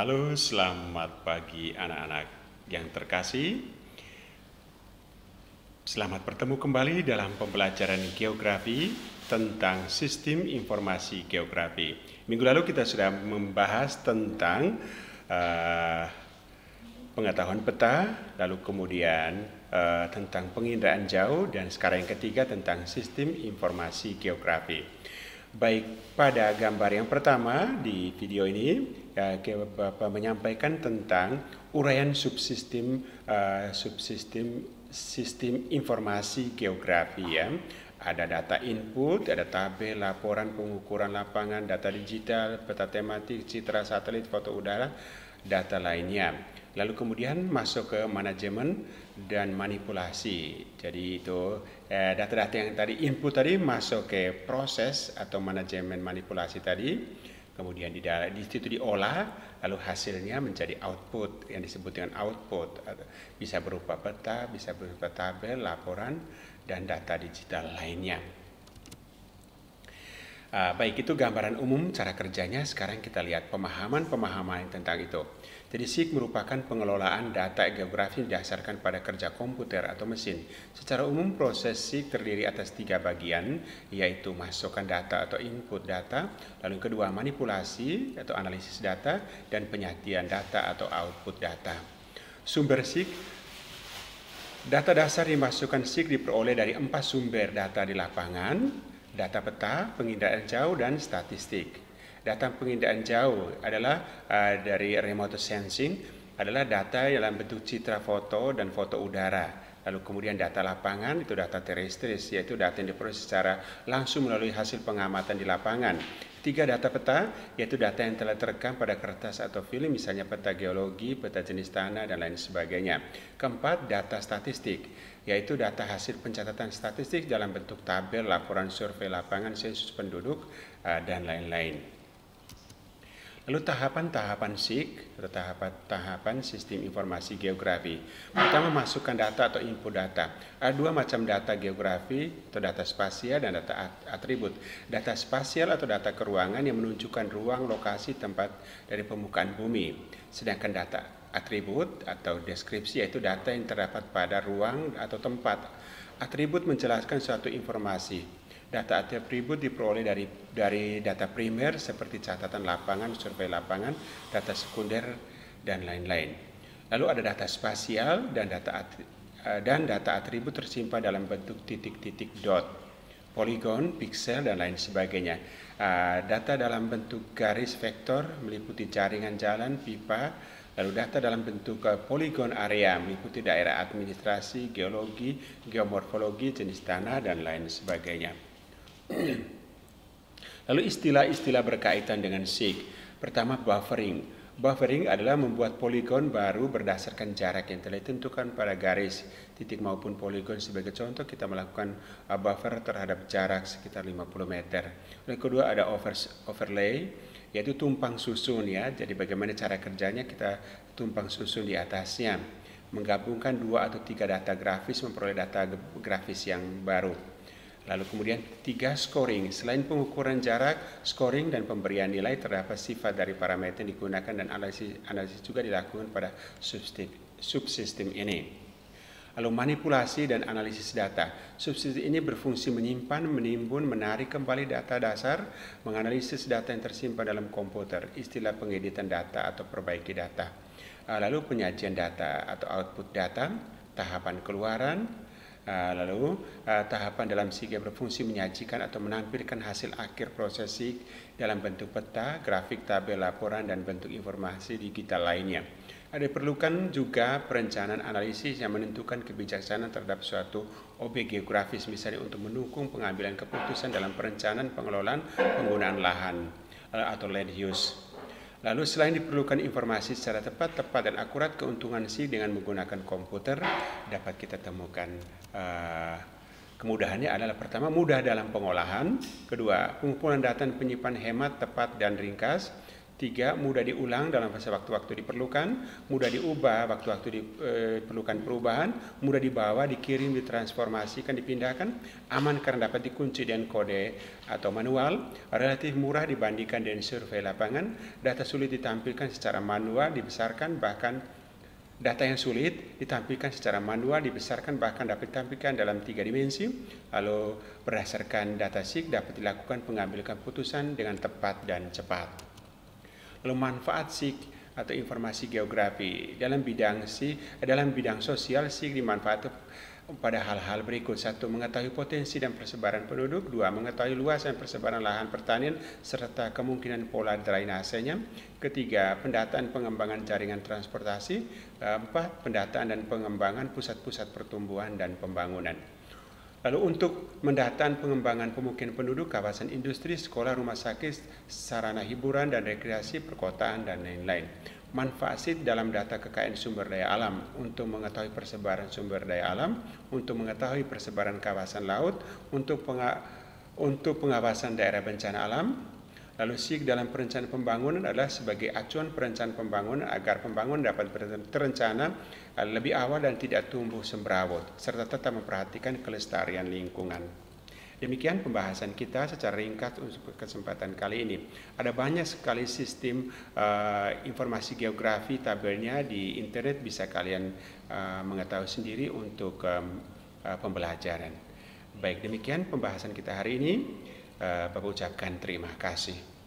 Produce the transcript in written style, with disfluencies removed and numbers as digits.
Halo, selamat pagi anak-anak yang terkasih. Selamat bertemu kembali dalam pembelajaran geografi tentang sistem informasi geografi. Minggu lalu kita sudah membahas tentang pengetahuan peta, lalu kemudian tentang penginderaan jauh, dan sekarang yang ketiga tentang sistem informasi geografi. Baik, pada gambar yang pertama di video ini Bapak menyampaikan tentang uraian subsistem sistem informasi geografi ya. Ada data input, ada tabel, laporan, pengukuran lapangan, data digital, peta tematik, citra satelit, foto udara, data lainnya. Lalu kemudian masuk ke manajemen dan manipulasi. Jadi itu data-data yang tadi input tadi masuk ke proses atau manajemen manipulasi tadi. Kemudian di situ diolah, lalu hasilnya menjadi output yang disebut dengan output. Bisa berupa peta, bisa berupa tabel, laporan, dan data digital lainnya. Baik, itu gambaran umum cara kerjanya. Sekarang kita lihat pemahaman tentang itu. Jadi SIG merupakan pengelolaan data geografi didasarkan pada kerja komputer atau mesin. Secara umum proses SIG terdiri atas 3 bagian, yaitu masukkan data atau input data, lalu kedua manipulasi atau analisis data, dan penyajian data atau output data. Sumber SIG. Data dasar dimasukkan SIG diperoleh dari 4 sumber data di lapangan: data peta, penginderaan jauh, dan statistik. Data penginderaan jauh adalah dari remote sensing, adalah data dalam bentuk citra foto dan foto udara. Lalu kemudian data lapangan itu data terestris, yaitu data yang diperoleh secara langsung melalui hasil pengamatan di lapangan. 3 data peta, yaitu data yang telah terekam pada kertas atau film, misalnya peta geologi, peta jenis tanah, dan lain sebagainya. 4, data statistik, yaitu data hasil pencatatan statistik dalam bentuk tabel, laporan survei lapangan, sensus penduduk, dan lain-lain. Lalu tahapan-tahapan SIG atau tahapan sistem informasi geografi. Pertama, masukkan data atau input data. Ada 2 macam data geografi atau data spasial dan data atribut. Data spasial atau data keruangan yang menunjukkan ruang, lokasi, tempat dari permukaan bumi. Sedangkan data atribut atau deskripsi yaitu data yang terdapat pada ruang atau tempat. Atribut menjelaskan suatu informasi. Data atribut diperoleh dari data primer seperti catatan lapangan, survei lapangan, data sekunder, dan lain-lain. Lalu ada data spasial dan data atribut tersimpan dalam bentuk titik-titik dot, poligon, pixel, dan lain sebagainya. Data dalam bentuk garis vektor meliputi jaringan jalan, pipa. Lalu data dalam bentuk poligon area meliputi daerah administrasi, geologi, geomorfologi, jenis tanah, dan lain sebagainya. Lalu istilah-istilah berkaitan dengan SIG. Pertama, buffering. Buffering adalah membuat poligon baru berdasarkan jarak yang telah ditentukan pada garis, titik maupun poligon. Sebagai contoh, kita melakukan buffer terhadap jarak sekitar 50 meter. Yang kedua ada overlay, yaitu tumpang susun ya. Jadi bagaimana cara kerjanya, kita tumpang susun di atasnya. Menggabungkan 2 atau 3 data grafis memperoleh data grafis yang baru. Lalu kemudian 3, scoring. Selain pengukuran jarak, scoring dan pemberian nilai terdapat sifat dari parameter yang digunakan dan analisis juga dilakukan pada subsistem ini. Lalu manipulasi dan analisis data. Subsistem ini berfungsi menyimpan, menimbun, menarik kembali data dasar, menganalisis data yang tersimpan dalam komputer, istilah pengeditan data atau perbaiki data. Lalu penyajian data atau output data, tahapan keluaran. Lalu tahapan dalam SIG yang berfungsi menyajikan atau menampilkan hasil akhir proses SIG dalam bentuk peta, grafik, tabel, laporan, dan bentuk informasi digital lainnya. Ada diperlukan juga perencanaan analisis yang menentukan kebijaksanaan terhadap suatu objek geografis, misalnya untuk mendukung pengambilan keputusan dalam perencanaan pengelolaan penggunaan lahan atau land use. Lalu selain diperlukan informasi secara tepat dan akurat, keuntungan SIG dengan menggunakan komputer dapat kita temukan. Kemudahannya adalah pertama, mudah dalam pengolahan. Kedua, pengumpulan data dan penyimpanan hemat, tepat, dan ringkas. 3. Mudah diulang dalam fase waktu-waktu diperlukan, mudah diubah waktu-waktu diperlukan perubahan, mudah dibawa, dikirim, ditransformasikan, dipindahkan, aman karena dapat dikunci dengan kode atau manual, relatif murah dibandingkan dengan survei lapangan, data sulit ditampilkan secara manual, dibesarkan, bahkan data yang sulit ditampilkan secara manual, dibesarkan, bahkan dapat ditampilkan dalam 3 dimensi. Lalu berdasarkan data SIG dapat dilakukan pengambilan keputusan dengan tepat dan cepat. Lalu manfaat SIG atau informasi geografi dalam bidang sosial, SIG dimanfaatkan pada hal-hal berikut. 1. Mengetahui potensi dan persebaran penduduk. 2. Mengetahui luas dan persebaran lahan pertanian serta kemungkinan pola drainasenya. 3. Pendataan pengembangan jaringan transportasi. 4. Pendataan dan pengembangan pusat-pusat pertumbuhan dan pembangunan. Lalu untuk mendataan pengembangan pemukiman penduduk, kawasan industri, sekolah, rumah sakit, sarana hiburan dan rekreasi, perkotaan, dan lain-lain. Manfaat SIG dalam data kekayaan sumber daya alam untuk mengetahui persebaran sumber daya alam, untuk mengetahui persebaran kawasan laut, untuk pengawasan daerah bencana alam. Lalu SIG dalam perencanaan pembangunan adalah sebagai acuan perencanaan pembangunan agar pembangunan dapat terencana lebih awal dan tidak tumbuh semberawut, serta tetap memperhatikan kelestarian lingkungan. Demikian pembahasan kita secara ringkas untuk kesempatan kali ini. Ada banyak sekali sistem informasi geografi tabelnya di internet, bisa kalian mengetahui sendiri untuk pembelajaran. Baik, demikian pembahasan kita hari ini. Bapak ucapkan terima kasih.